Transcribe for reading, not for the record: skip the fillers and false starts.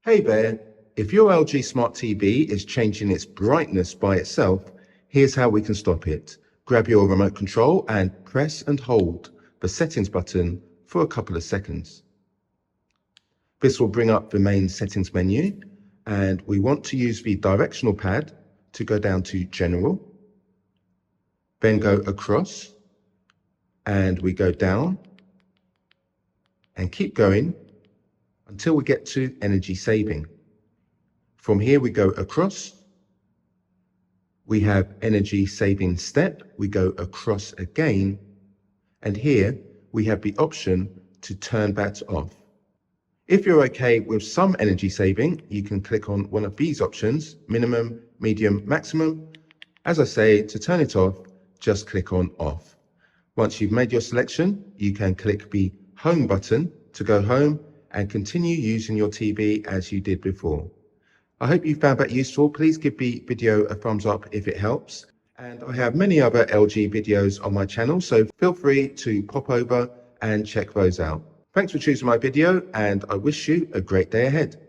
Hey there, if your LG Smart TV is changing its brightness by itself, here's how we can stop it. Grab your remote control and press and hold the settings button for a couple of seconds. This will bring up the main settings menu, and we want to use the directional pad to go down to General, then go across, and we go down and keep going until we get to energy saving. From here we go across, we have energy saving step, we go across again, and here we have the option to turn that off. If you're okay with some energy saving, you can click on one of these options, minimum, medium, maximum. As I say, to turn it off, just click on off. Once you've made your selection, you can click the home button to go home and continue using your TV as you did before. I hope you found that useful. Please give the video a thumbs up if it helps. And I have many other LG videos on my channel, so feel free to pop over and check those out. Thanks for choosing my video, and I wish you a great day ahead.